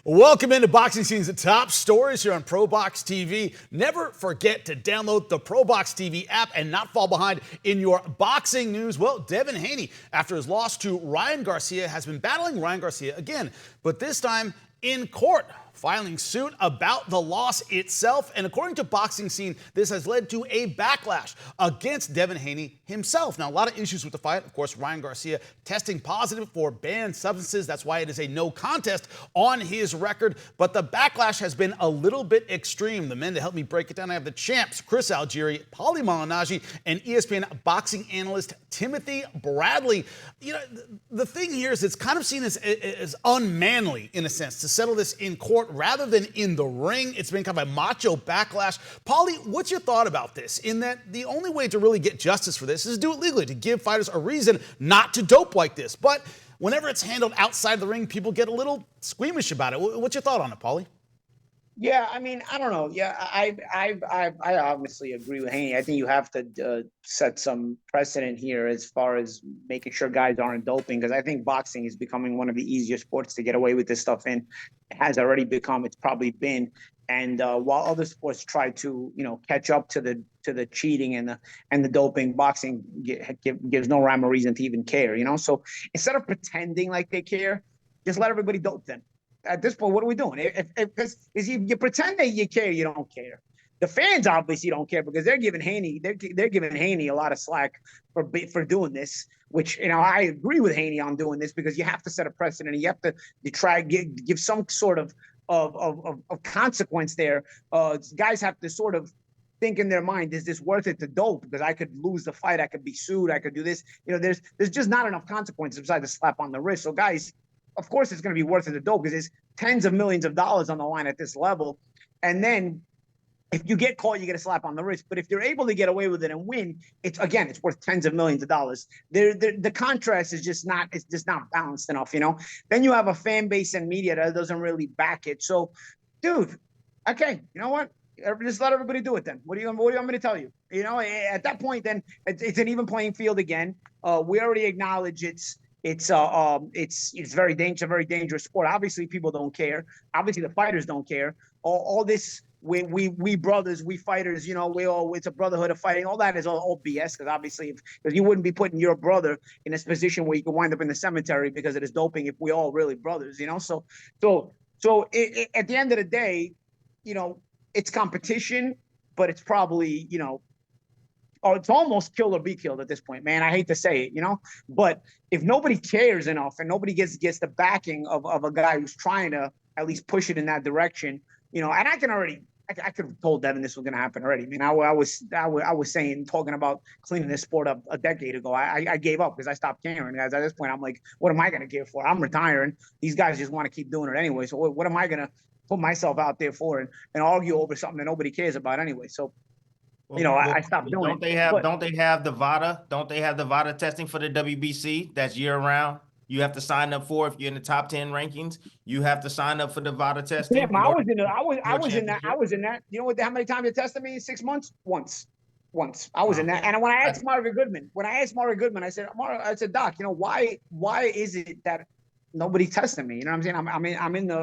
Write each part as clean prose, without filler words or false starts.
Welcome into Boxing Scene's top stories here on ProBox TV. Never forget to download the ProBox TV app and not fall behind in your boxing news. Well, Devin Haney, after his loss to Ryan Garcia, has been battling Ryan Garcia again, but this time in court, filing suit about the loss itself. And according to Boxing Scene, this has led to a backlash against Devin Haney himself. Now, a lot of issues with the fight. Of course, Ryan Garcia testing positive for banned substances. That's why it is a no contest on his record. But the backlash has been a little bit extreme. The men to help me break it down, I have the champs, Chris Algieri, Paulie Malignaggi, and ESPN boxing analyst Timothy Bradley. You know, the thing here is it's kind of seen as unmanly, in a sense, to settle this in court rather than in the ring. It's been kind of a macho backlash. Paulie, what's your thought about this? In that the only way to really get justice for this is to do it legally, to give fighters a reason not to dope like this. But whenever it's handled outside the ring, people get a little squeamish about it. What's your thought on it, Paulie? Yeah, I mean, I don't know. Yeah, I obviously agree with Haney. I think you have to set some precedent here as far as making sure guys aren't doping, because I think boxing is becoming one of the easier sports to get away with this stuff in. It has already become. It's probably been. And while other sports try to, catch up to the cheating and the doping, boxing gives no rhyme or reason to even care. So instead of pretending like they care, just let everybody dope them. At this point, what are we doing? If you pretend that you care, you don't care. The fans obviously don't care because they're giving Haney a lot of slack for doing this. Which I agree with Haney on doing this, because you have to set a precedent. You have to try give some sort of consequence there. Guys have to sort of think in their mind, is this worth it to dope? Because I could lose the fight, I could be sued, I could do this. There's just not enough consequences besides a slap on the wrist. So guys, of course it's going to be worth it to dope, because there's tens of millions of dollars on the line at this level. And then if you get caught, you get a slap on the wrist. But if you're able to get away with it and win, it's worth tens of millions of dollars. The contrast is just not balanced enough, Then you have a fan base and media that doesn't really back it. So, dude, okay, you know what? Just let everybody do it then. What do you want me to tell you? At that point, then it's an even playing field again. We already acknowledge it's very dangerous, a very dangerous sport. Obviously, people don't care. Obviously, the fighters don't care. All this, we brothers, we fighters, it's a brotherhood of fighting. All that is all BS, because obviously, because you wouldn't be putting your brother in this position where you could wind up in the cemetery because of this doping if we all really brothers, So at the end of the day, it's competition, but it's probably, it's almost kill or be killed at this point, man. I hate to say it, but if nobody cares enough and nobody gets the backing of a guy who's trying to at least push it in that direction, and I could have told Devin this was going to happen already. I mean, I was talking about cleaning this sport up a decade ago. I gave up because I stopped caring. Guys, at this point, I'm like, what am I going to care for? I'm retiring. These guys just want to keep doing it anyway. So what am I going to put myself out there for and argue over something that nobody cares about anyway? So, I stopped doing it. Don't they have the VADA? Don't they have the VADA testing for the WBC? That's year round. You have to sign up for, if you're in the top 10 rankings, you have to sign up for the VADA testing. Yeah, I was in that. You know how many times they tested me in 6 months? Once. I was in that. And when I asked Marvin Goodman, I said, Doc, why is it that nobody tested me? You know what I'm saying?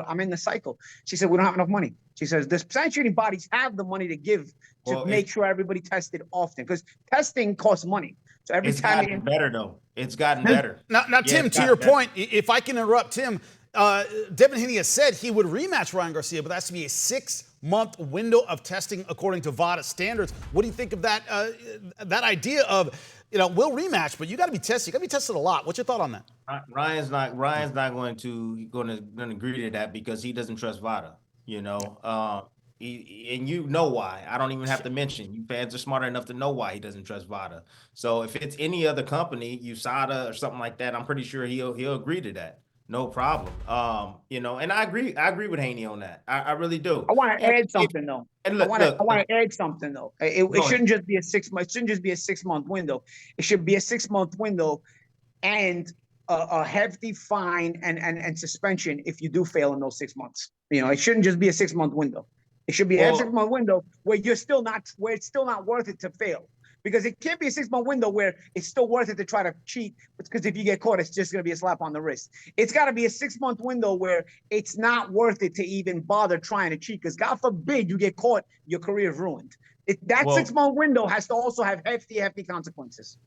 I'm in the cycle. She said, we don't have enough money. She says, the sanctioning bodies have the money to give to make sure everybody tested often, because testing costs money. So every it's time gotten better, though. It's gotten better. Now, Tim, to your point, if I can interrupt, Tim, Devin Haney has said he would rematch Ryan Garcia, but that has to be a 6-month window of testing according to VADA standards. What do you think of that idea of, we'll rematch, but you got to be tested. You got to be tested a lot. What's your thought on that? Ryan's not going to agree to that, because he doesn't trust VADA. And you know why. I don't even have to mention. You fans are smart enough to know why he doesn't trust VADA. So if it's any other company, USADA or something like that, I'm pretty sure he'll agree to that. No problem. And I agree with Haney on that. I really do. I want to add something though. And I want to add something though. It shouldn't just be a 6 month. It shouldn't just be a 6-month window. It should be a 6-month window, and a hefty fine and suspension if you do fail in those 6 months. It shouldn't just be a 6-month window. It should be a 6-month window where it's still not worth it to fail. because it can't be a 6-month window where it's still worth it to try to cheat, because if you get caught, it's just going to be a slap on the wrist. It's got to be a 6-month window where it's not worth it to even bother trying to cheat, because God forbid you get caught, your career is ruined. That 6-month window has to also have hefty consequences.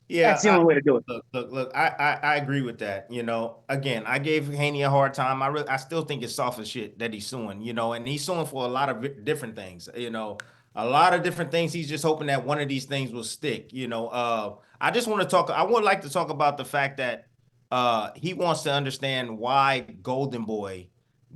Yeah, that's the only way to do it. Look, I agree with that. You know, again, I gave Haney a hard time. I still think it's soft as shit that he's suing, you know, and he's suing for a lot of different things, you know, a lot of different things. He's just hoping that one of these things will stick, you know. I would like to talk about the fact that he wants to understand why Golden Boy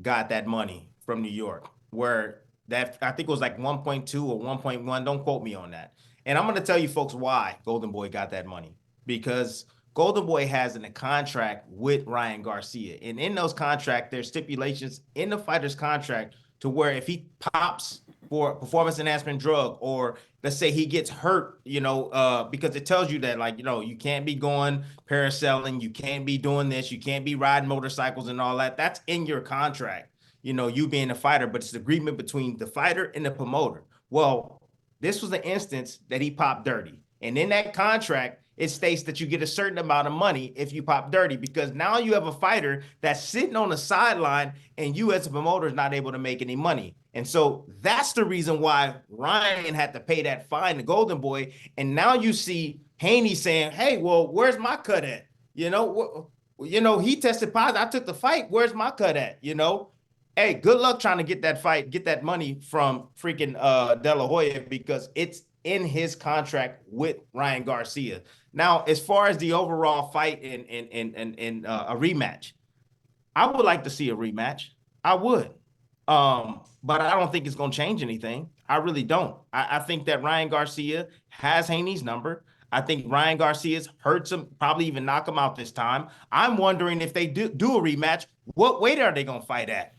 got that money from New York, where that I think it was like 1.2 or 1.1. Don't quote me on that. And I'm going to tell you folks why Golden Boy got that money. Because Golden Boy has a contract with Ryan Garcia. And in those contracts, there's stipulations in the fighter's contract to where if he pops for performance enhancement drug, or let's say he gets hurt, you know, because it tells you that, like, you know, you can't be going parasailing, you can't be doing this, you can't be riding motorcycles and all that. That's in your contract, you know, you being a fighter, but it's the agreement between the fighter and the promoter. Well, this was an instance that he popped dirty. And in that contract, it states that you get a certain amount of money if you pop dirty, because now you have a fighter that's sitting on the sideline and you as a promoter is not able to make any money. And so that's the reason why Ryan had to pay that fine to Golden Boy. And now you see Haney saying, hey, well, where's my cut at? You know, he tested positive. I took the fight. Where's my cut at? You know? Hey, good luck trying to get that fight, get that money from freaking De La Hoya, because it's in his contract with Ryan Garcia. Now, as far as the overall fight and a rematch, I would like to see a rematch. I would. But I don't think it's going to change anything. I really don't. I think that Ryan Garcia has Haney's number. I think Ryan Garcia's hurts him, probably even knock him out this time. I'm wondering if they do a rematch, what weight are they going to fight at?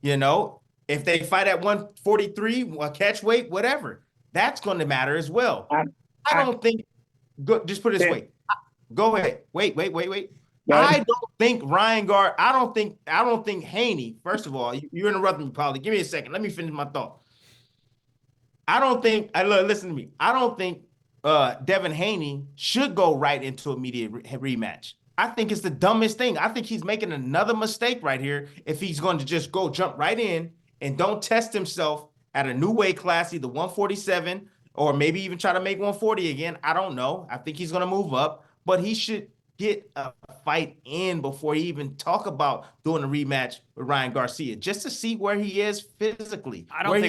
You know, if they fight at 143, catch weight, whatever, that's going to matter as well. I don't think, just put it this way. Go ahead. Wait. I don't think I don't think Haney, first of all, you're interrupting me, Paulie. Give me a second. Let me finish my thought. Listen to me. I don't think Devin Haney should go right into immediate rematch. I think it's the dumbest thing. I think he's making another mistake right here if he's going to just jump right in and don't test himself at a new weight class, either 147 or maybe even try to make 140 again. I don't know. I think he's going to move up, but he should get a fight in before he even talk about doing a rematch with Ryan Garcia, just to see where he is physically. I don't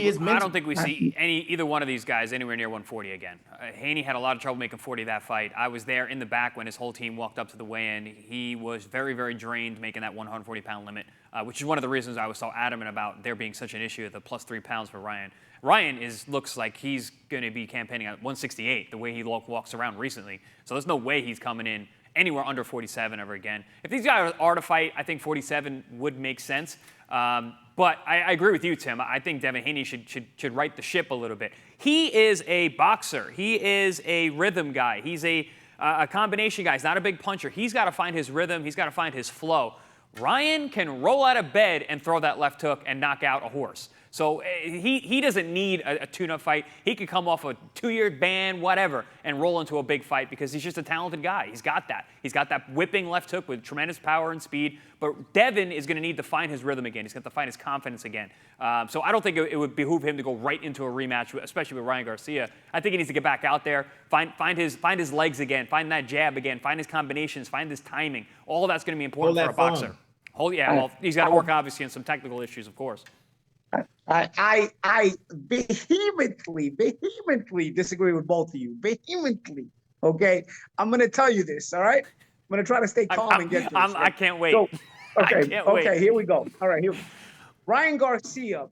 think we see either one of these guys anywhere near 140 again. Haney had a lot of trouble making 40 that fight. I was there in the back when his whole team walked up to the weigh-in. He was very, very drained making that 140-pound limit, which is one of the reasons I was so adamant about there being such an issue at the plus 3 pounds for Ryan. Ryan looks like he's going to be campaigning at 168 the way he walks around recently. So there's no way he's coming in anywhere under 47 ever again. If these guys are to fight, I think 47 would make sense. But I agree with you, Tim. I think Devin Haney should right the ship a little bit. He is a boxer. He is a rhythm guy. He's a combination guy. He's not a big puncher. He's got to find his rhythm. He's got to find his flow. Ryan can roll out of bed and throw that left hook and knock out a horse. So he doesn't need a tune-up fight. He could come off a 2-year ban, whatever, and roll into a big fight because he's just a talented guy. He's got that. He's got that whipping left hook with tremendous power and speed. But Devin is going to need to find his rhythm again. He's going to find his confidence again. So I don't think it would behoove him to go right into a rematch, especially with Ryan Garcia. I think he needs to get back out there, find his legs again, find that jab again, find his combinations, find his timing. All that's going to be important for a boxer. Well, he's got to work obviously on some technical issues, of course. I vehemently disagree with both of you. Vehemently. Okay. I'm going to tell you this. All right. I'm going to try to stay calm and get this. I can't wait. So, okay. Here we go. All right. Ryan Garcia.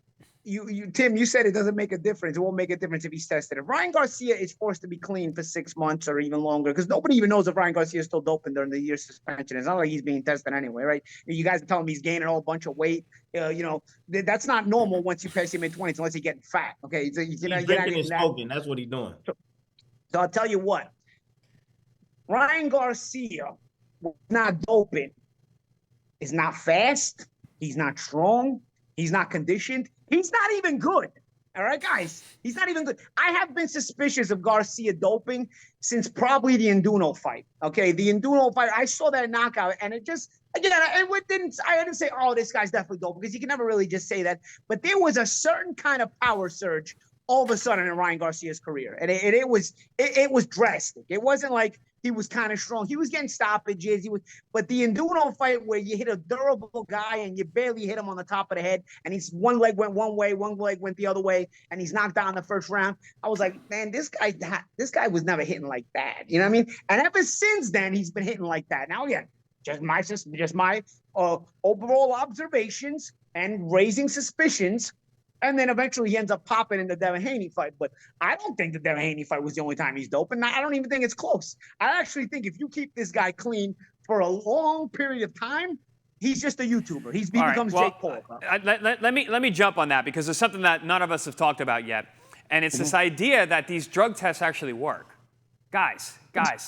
Tim, you said it doesn't make a difference. It won't make a difference if he's tested. If Ryan Garcia is forced to be clean for 6 months or even longer, because nobody even knows if Ryan Garcia is still doping during the year suspension. It's not like he's being tested anyway, right? You guys are telling me he's gaining a whole bunch of weight. That's not normal once you pass him in 20s unless you're getting fat. Okay, so he's drinking and smoking. That's what he's doing. So I'll tell you what. Ryan Garcia, not doping, is not fast. He's not strong. He's not conditioned. He's not even good. All right, guys, he's not even good. I have been suspicious of Garcia doping since probably the Induno fight. Okay, the Induno fight, I saw that knockout, and it just, again, I didn't say, oh, this guy's definitely doping, because you can never really just say that. But there was a certain kind of power surge all of a sudden in Ryan Garcia's career, and it was drastic. It wasn't like he was kind of strong. He was getting stoppages. But the Induno fight where you hit a durable guy and you barely hit him on the top of the head, and he's one leg went one way, one leg went the other way, and he's knocked out in the first round. I was like, man, this guy was never hitting like that. You know what I mean? And ever since then, he's been hitting like that. Now, again, just my overall observations and raising suspicions. And then eventually he ends up popping in the Devin Haney fight. But I don't think the Devin Haney fight was the only time he's doping. I don't even think it's close. I actually think if you keep this guy clean for a long period of time, he's just a YouTuber. He becomes Jake Paul. Let me jump on that, because it's something that none of us have talked about yet. And it's this idea that these drug tests actually work. Guys,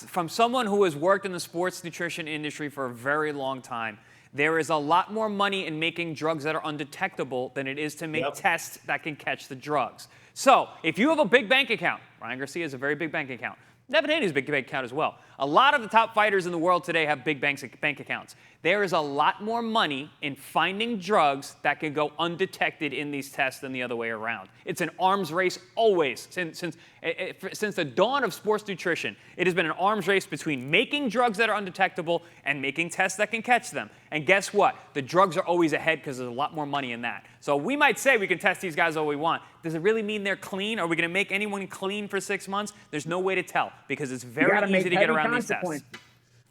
from someone who has worked in the sports nutrition industry for a very long time, there is a lot more money in making drugs that are undetectable than it is to make tests that can catch the drugs. So if you have a big bank account, Ryan Garcia has a very big bank account. Devin Haney has a big bank account as well. A lot of the top fighters in the world today have big bank accounts. There is a lot more money in finding drugs that can go undetected in these tests than the other way around. It's an arms race always. Since the dawn of sports nutrition, it has been an arms race between making drugs that are undetectable and making tests that can catch them. And guess what? The drugs are always ahead because there's a lot more money in that. So we might say we can test these guys all we want. Does it really mean they're clean? Are we going to make anyone clean for 6 months? There's no way to tell, because it's very easy to get around these tests.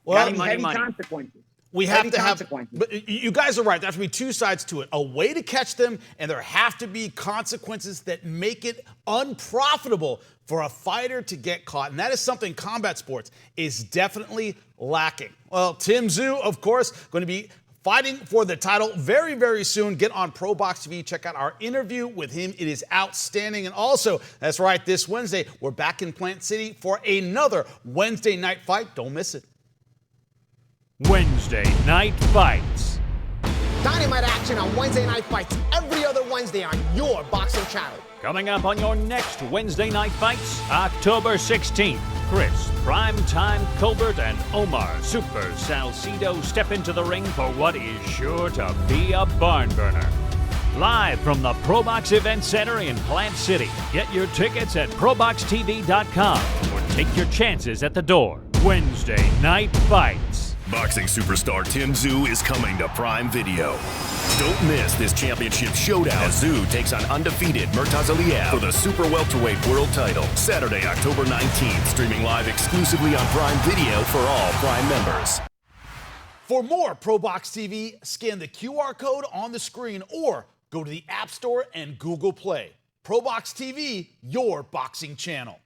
Well, heavy consequences. We have to have, but you guys are right. There have to be two sides to it. A way to catch them, and there have to be consequences that make it unprofitable for a fighter to get caught. And that is something combat sports is definitely lacking. Well, Tim Tszyu, of course, going to be fighting for the title very, very soon. Get on ProBox TV. Check out our interview with him. It is outstanding. And also, that's right, this Wednesday, we're back in Plant City for another Wednesday night fight. Don't miss it. Wednesday Night Fights. Dynamite action on Wednesday Night Fights every other Wednesday on your boxing channel. Coming up on your next Wednesday Night Fights, October 16th. Chris, Primetime Colbert, and Omar Super Salcido step into the ring for what is sure to be a barn burner. Live from the ProBox Event Center in Plant City. Get your tickets at ProBoxTV.com or take your chances at the door. Wednesday Night Fights. Boxing superstar Tim Tszyu is coming to Prime Video. Don't miss this championship showdown as Tszyu takes on undefeated Murtaza Aliyev for the super welterweight world title. Saturday, October 19th, streaming live exclusively on Prime Video for all Prime members. For more ProBox TV, scan the QR code on the screen or go to the App Store and Google Play. ProBox TV, your boxing channel.